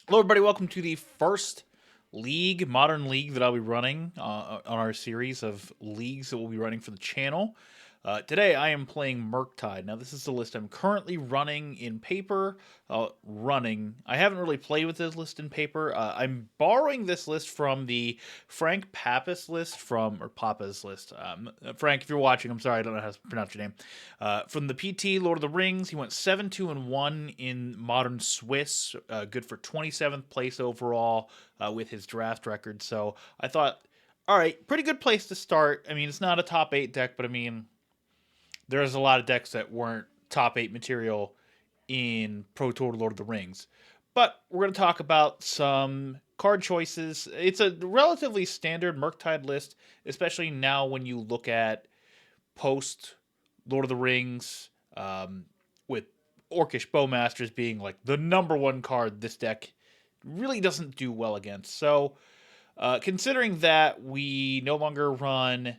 Hello, everybody. Welcome to the first league, modern league that I'll be running on our series of leagues that we'll be running for the channel. Today, I am playing Murktide. Now, this is the list I'm currently running in paper. I haven't really played with this list in paper. I'm borrowing this list from the Frank Pappas list or Papa's list. Frank, if you're watching, I'm sorry, I don't know how to pronounce your name. From the PT Lord of the Rings, he went 7-2-1 in Modern Swiss, good for 27th place overall with his draft record. So I thought, all right, pretty good place to start. I mean, it's not a top 8 deck, but I mean, there's a lot of decks that weren't top 8 material in Pro Tour Lord of the Rings. But we're going to talk about some card choices. It's a relatively standard Murktide list, especially now when you look at post Lord of the Rings, with Orcish Bowmasters being like the number one card this deck really doesn't do well against. So, considering that we no longer run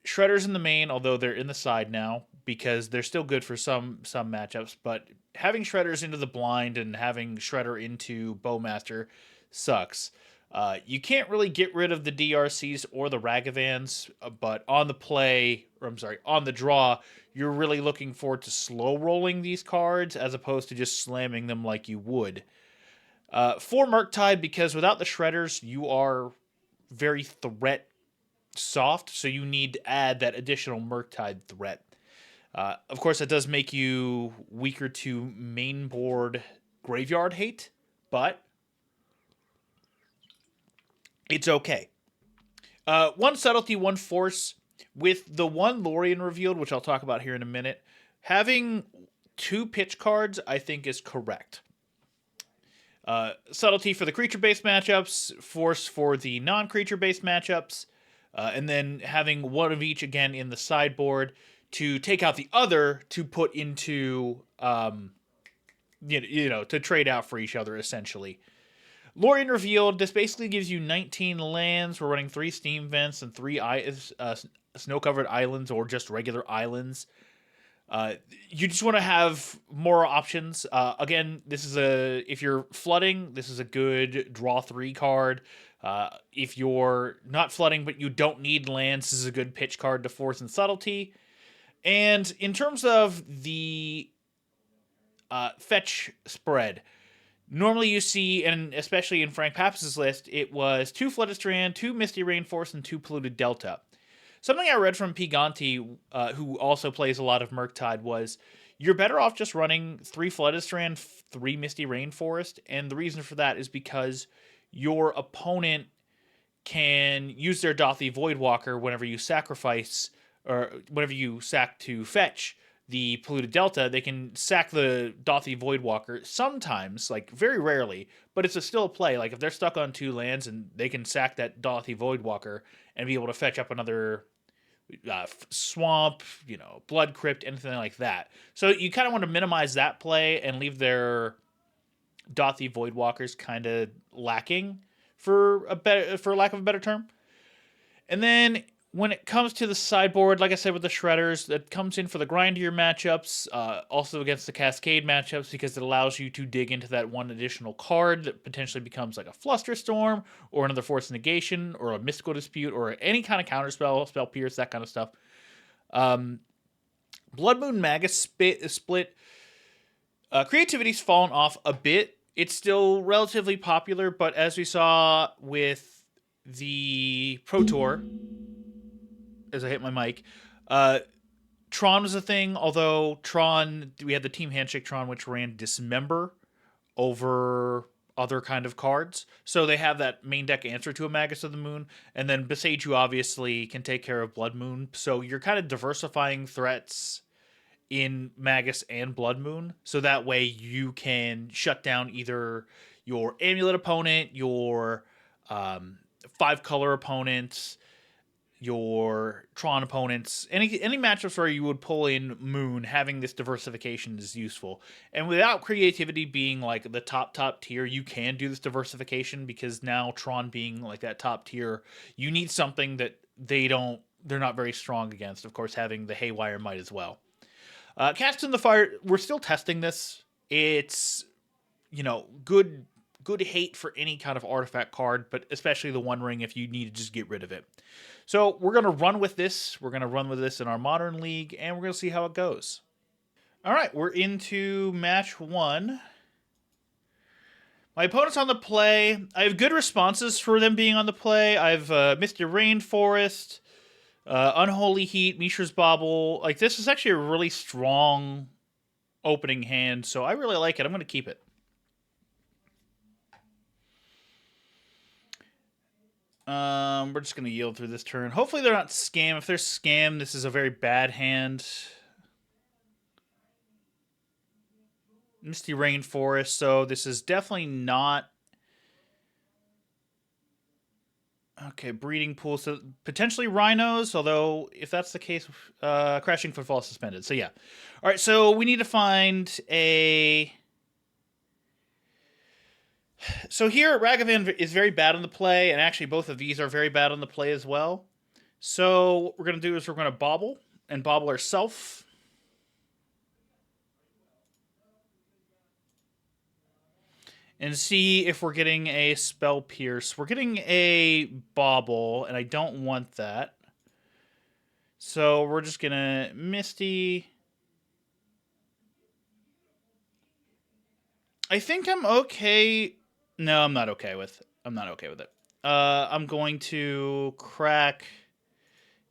Shredders in the main, although they're in the side now because they're still good for some matchups. But having Shredders into the blind and having Shredder into Bowmaster sucks. You can't really get rid of the DRCs or the Ragavans, but on the draw, you're really looking forward to slow rolling these cards as opposed to just slamming them like you would. For Murktide, because without the Shredders, you are very threat soft, so you need to add that additional Murktide threat. Of course, that does make you weaker to main board graveyard hate, but it's okay. One subtlety, one force. With the one Lorien revealed, which I'll talk about here in a minute, having two pitch cards, I think, is correct. Subtlety for the creature-based matchups, force for the non-creature-based matchups, and then having one of each again in the sideboard to take out the other to put into, to trade out for each other, essentially. Lorien revealed, this basically gives you 19 lands. We're running 3 steam vents and 3 snow-covered islands or just regular islands. You just want to have more options. Again, if you're flooding, this is a good draw 3 card. If you're not flooding but you don't need lands, this is a good pitch card to force and subtlety. And in terms of the fetch spread, normally you see, and especially in Frank Pappas' list, it was 2 Flooded Strand, 2 Misty Rainforest, and 2 Polluted Delta. Something I read from Piganti, who also plays a lot of Murktide, was you're better off just running 3 Flooded Strand, 3 Misty Rainforest, and the reason for that is because your opponent can use their Dothy Voidwalker whenever you sacrifice, or whenever you sack to fetch the Polluted Delta. They can sack the Dothy Voidwalker sometimes, like very rarely, but it's still a play. Like if they're stuck on 2 lands and they can sack that Dothy Voidwalker and be able to fetch up another swamp, blood crypt, anything like that. So you kind of want to minimize that play and leave their Dothy Voidwalkers kind of lacking, for lack of a better term. And then when it comes to the sideboard, like I said with the Shredders, that comes in for the grindier matchups, also against the Cascade matchups, because it allows you to dig into that one additional card that potentially becomes like a Flusterstorm, or another Force Negation, or a Mystical Dispute, or any kind of counterspell, Spell Pierce, that kind of stuff. Blood Moon Magus split. Creativity's fallen off a bit. It's still relatively popular, but as we saw with the Pro Tour, as I hit my mic, Tron was a thing, although Tron, we had the Team Handshake Tron, which ran Dismember over other kind of cards. So they have that main deck answer to a Magus of the Moon, and then Beseiju obviously can take care of Blood Moon. So you're kind of diversifying threats in Magus and Blood Moon, so that way you can shut down either your Amulet opponent, your 5-color opponents, your Tron opponents, any matchups where you would pull in Moon. Having this diversification is useful, and without creativity being like the top tier, you can do this diversification, because now Tron being like that top tier, you need something that they're not very strong against. Of course, having the Haywire might as well. Cast in the Fire, we're still testing this. It's good hate for any kind of artifact card, but especially the One Ring if you need to just get rid of it. So we're going to run with this. We're going to run with this in our Modern League, and we're going to see how it goes. All right, we're into match 1. My opponent's on the play. I have good responses for them being on the play. I've Misty Rainforest, Unholy Heat, Mishra's Bauble. Like, this is actually a really strong opening hand, so I really like it. I'm going to keep it. We're just going to yield through this turn. Hopefully they're not scam. If they're scam, this is a very bad hand. Misty Rainforest, so this is definitely not... Okay, Breeding Pool, so potentially Rhinos, although if that's the case, Crashing Footfall suspended. So yeah. All right, so we need to find a... So here, Ragavan is very bad on the play, and actually both of these are very bad on the play as well. So what we're going to do is we're going to Bauble, and Bauble ourself. And see if we're getting a Spell Pierce. We're getting a Bauble, and I don't want that. So we're just going to Misty. I think I'm okay. No, I'm not okay with it. I'm not okay with it. I'm going to crack,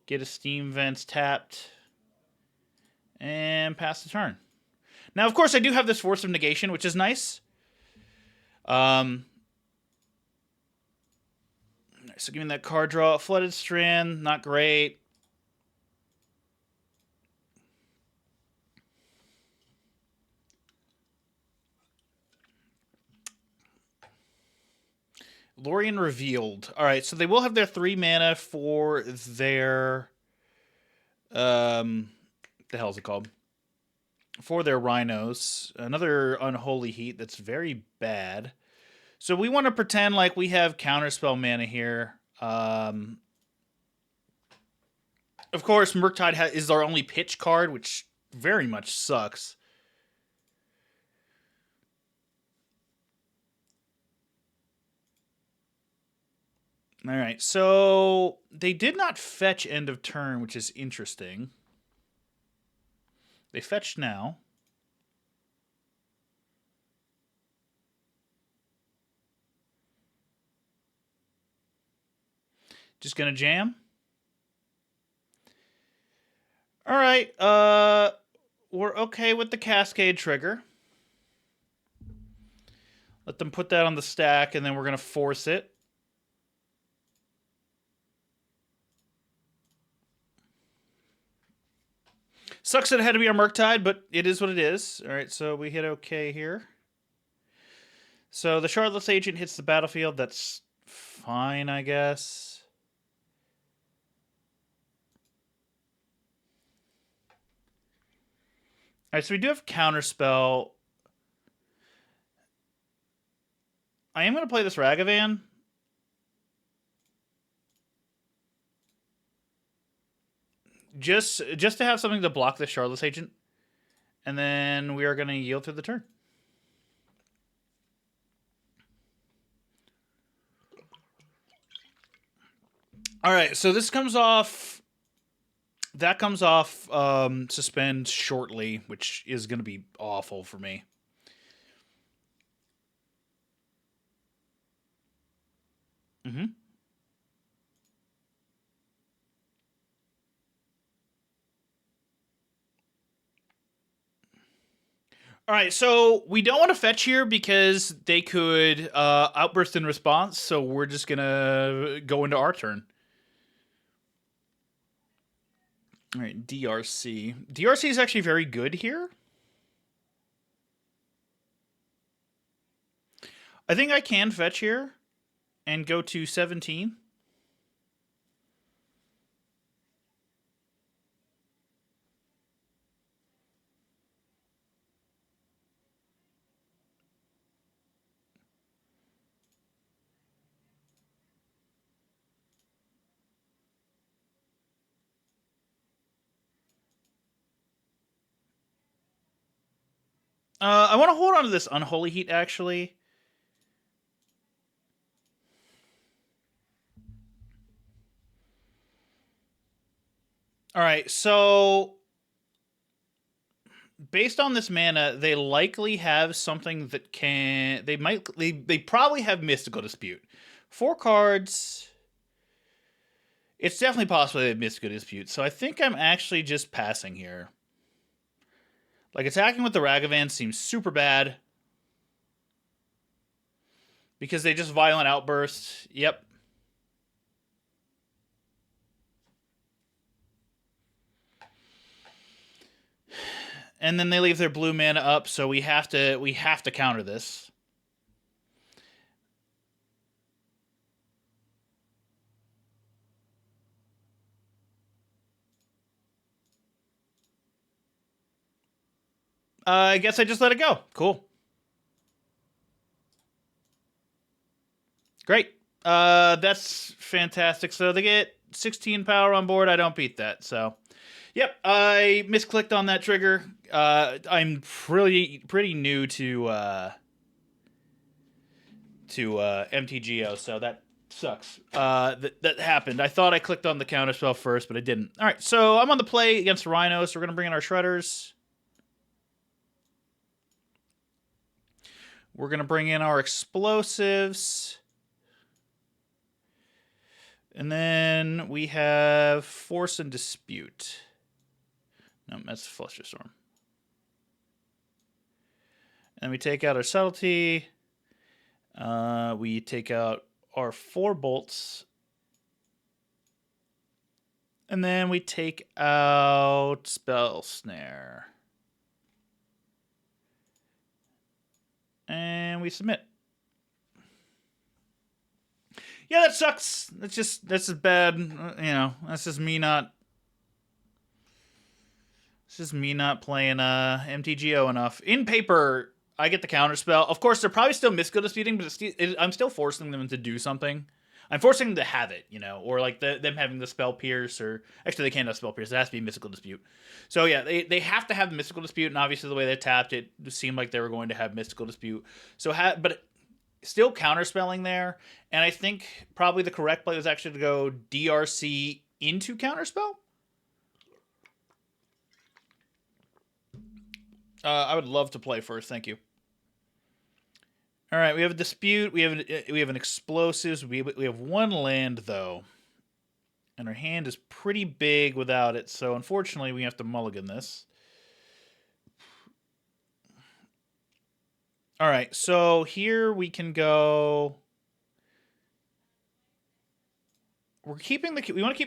get a Steam Vents tapped, and pass the turn. Now, of course, I do have this Force of Negation, which is nice. So give me that card draw. Flooded Strand, not great. Lorien Revealed. All right, so they will have their 3 mana for their... the hell's it called? For their Rhinos. Another Unholy Heat that's very bad. So we want to pretend like we have Counterspell mana here. Of course, Murktide is our only pitch card, which very much sucks. All right, so they did not fetch end of turn, which is interesting. They fetched now. Just gonna jam. All right, we're okay with the Cascade trigger. Let them put that on the stack, and then we're gonna force it. Sucks that it had to be a Murktide, but it is what it is. All right, so we hit okay here. So the Shardless Agent hits the battlefield. That's fine, I guess. All right, so we do have Counterspell. I am going to play this Ragavan. Just to have something to block the Shardless Agent. And then we are going to yield through the turn. All right, so this comes off... That comes off suspend shortly, which is going to be awful for me. Mm-hmm. All right, so we don't want to fetch here because they could outburst in response, so we're just going to go into our turn. All right, DRC. DRC is actually very good here. I think I can fetch here and go to 17. I want to hold on to this Unholy Heat, actually. All right, so based on this mana, they likely have something that can. They probably have Mystical Dispute. 4 cards. It's definitely possible they have Mystical Dispute. So I think I'm actually just passing here. Like, attacking with the Ragavan seems super bad. Because they just Violent Outburst. Yep. And then they leave their blue mana up, so we have to counter this. I guess I just let it go. Cool. Great. That's fantastic. So they get 16 power on board. I don't beat that. So, yep, I misclicked on that trigger. I'm pretty new to MTGO, so that sucks. That happened. I thought I clicked on the counterspell first, but I didn't. All right, so I'm on the play against Rhinos. So we're gonna bring in our Shredders. We're gonna bring in our explosives. And then we have Force and Dispute. No, that's Flusterstorm. And we take out our Subtlety. We take out our 4 bolts. And then we take out Spell Snare. And we submit. Yeah, that sucks. That's just bad. You know, that's just me not. It's just me not playing MTGO enough. In paper, I get the counterspell. Of course, they're probably still Mystical Disputing, but I'm still forcing them to do something. I'm forcing them to have it, you know, or like them having the Spell Pierce, or actually they can't have Spell Pierce. It has to be Mystical Dispute. So yeah, they have to have the Mystical Dispute, and obviously the way they tapped it seemed like they were going to have Mystical Dispute. So but still counterspelling there, and I think probably the correct play was actually to go DRC into counterspell. I would love to play first, thank you. All right, we have a dispute. We have an explosives. We have 1 land though, and our hand is pretty big without it. So unfortunately, we have to mulligan this. All right, so here we can go. We want to keep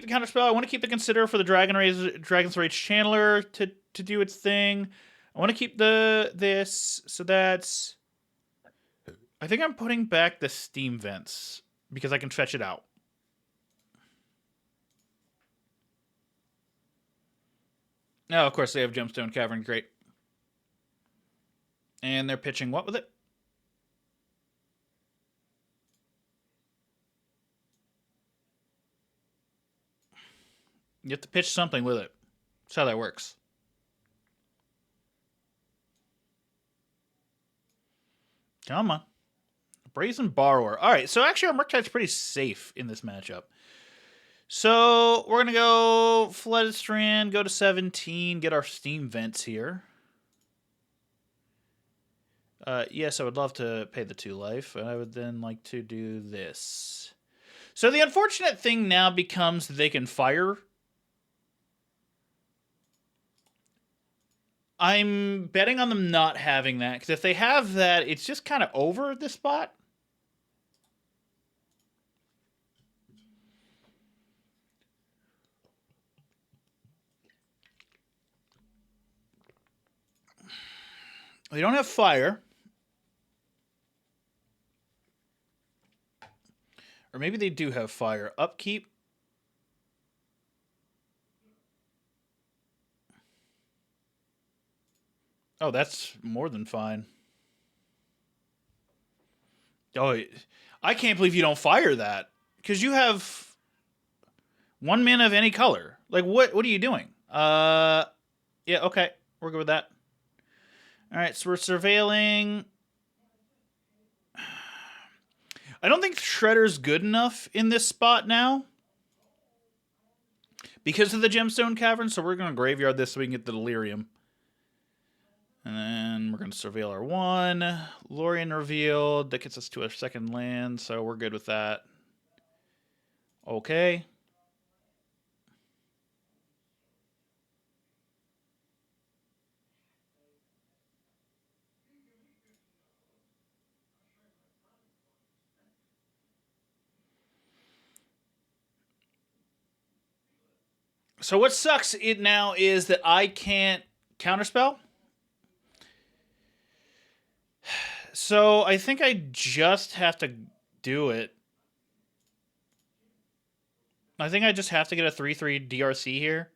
the counterspell. I want to keep the Consider for the Dragon's Rage Channeler to do its thing. I want to keep this, so that's. I think I'm putting back the Steam Vents because I can fetch it out. Oh, of course they have Gemstone Cavern. Great. And they're pitching what with it? You have to pitch something with it. That's how that works. Come on. Brazen Borrower. All right, so actually our Murktide's pretty safe in this matchup. So we're going to go Flooded Strand, go to 17, get our Steam Vents here. Yes, I would love to pay the 2 life, and I would then like to do this. So the unfortunate thing now becomes that they can fire. I'm betting on them not having that, because if they have that, it's just kind of over this spot. They don't have fire. Or maybe they do have fire. Upkeep. Oh, that's more than fine. Oh, I can't believe you don't fire that. Because you have 1 mana of any color. Like, what are you doing? Yeah, okay. We're good with that. All right, so we're surveilling. I don't think Shredder's good enough in this spot now because of the Gemstone Cavern, so we're going to graveyard this so we can get the Delirium. And then we're going to surveil our 1. Lorien revealed. That gets us to our second land, so we're good with that. Okay. So what sucks it now is that I can't counterspell. So I think I just have to do it. I think I just have to get a 3/3 DRC here.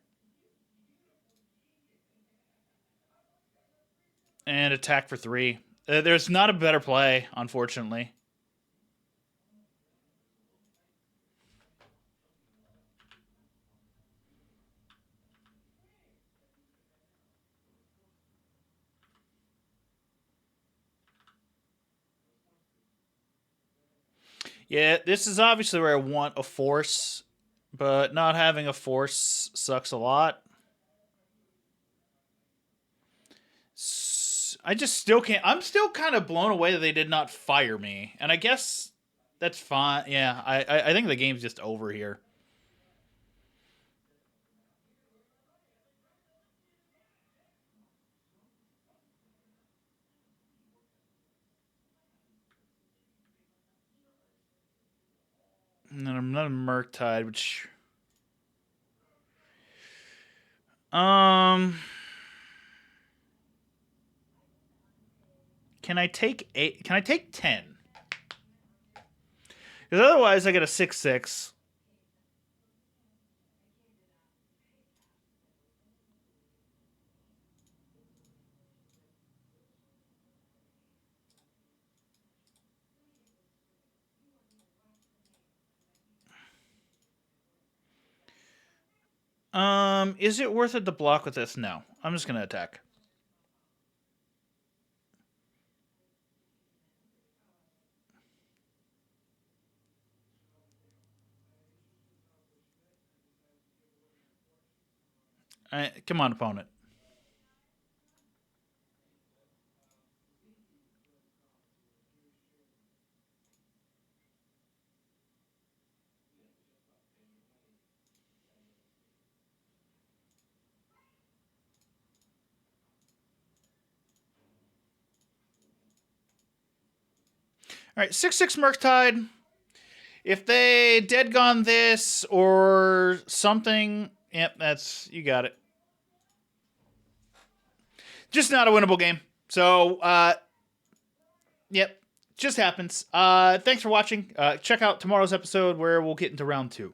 And attack for 3. There's not a better play, unfortunately. Yeah, this is obviously where I want a force, but not having a force sucks a lot. I just still can't. I'm still kind of blown away that they did not fire me, and I guess that's fine. Yeah, I think the game's just over here. And then I'm not a Murktide, which can I take 8? Can I take 10? Because otherwise I get a 6/6. Is it worth it to block with this? No. I'm just gonna attack. Come on, opponent. All right, 6/6 Murktide. If they dead gone this or something, yep, that's you got it. Just not a winnable game. So, yep, just happens. Thanks for watching. Check out tomorrow's episode where we'll get into round 2.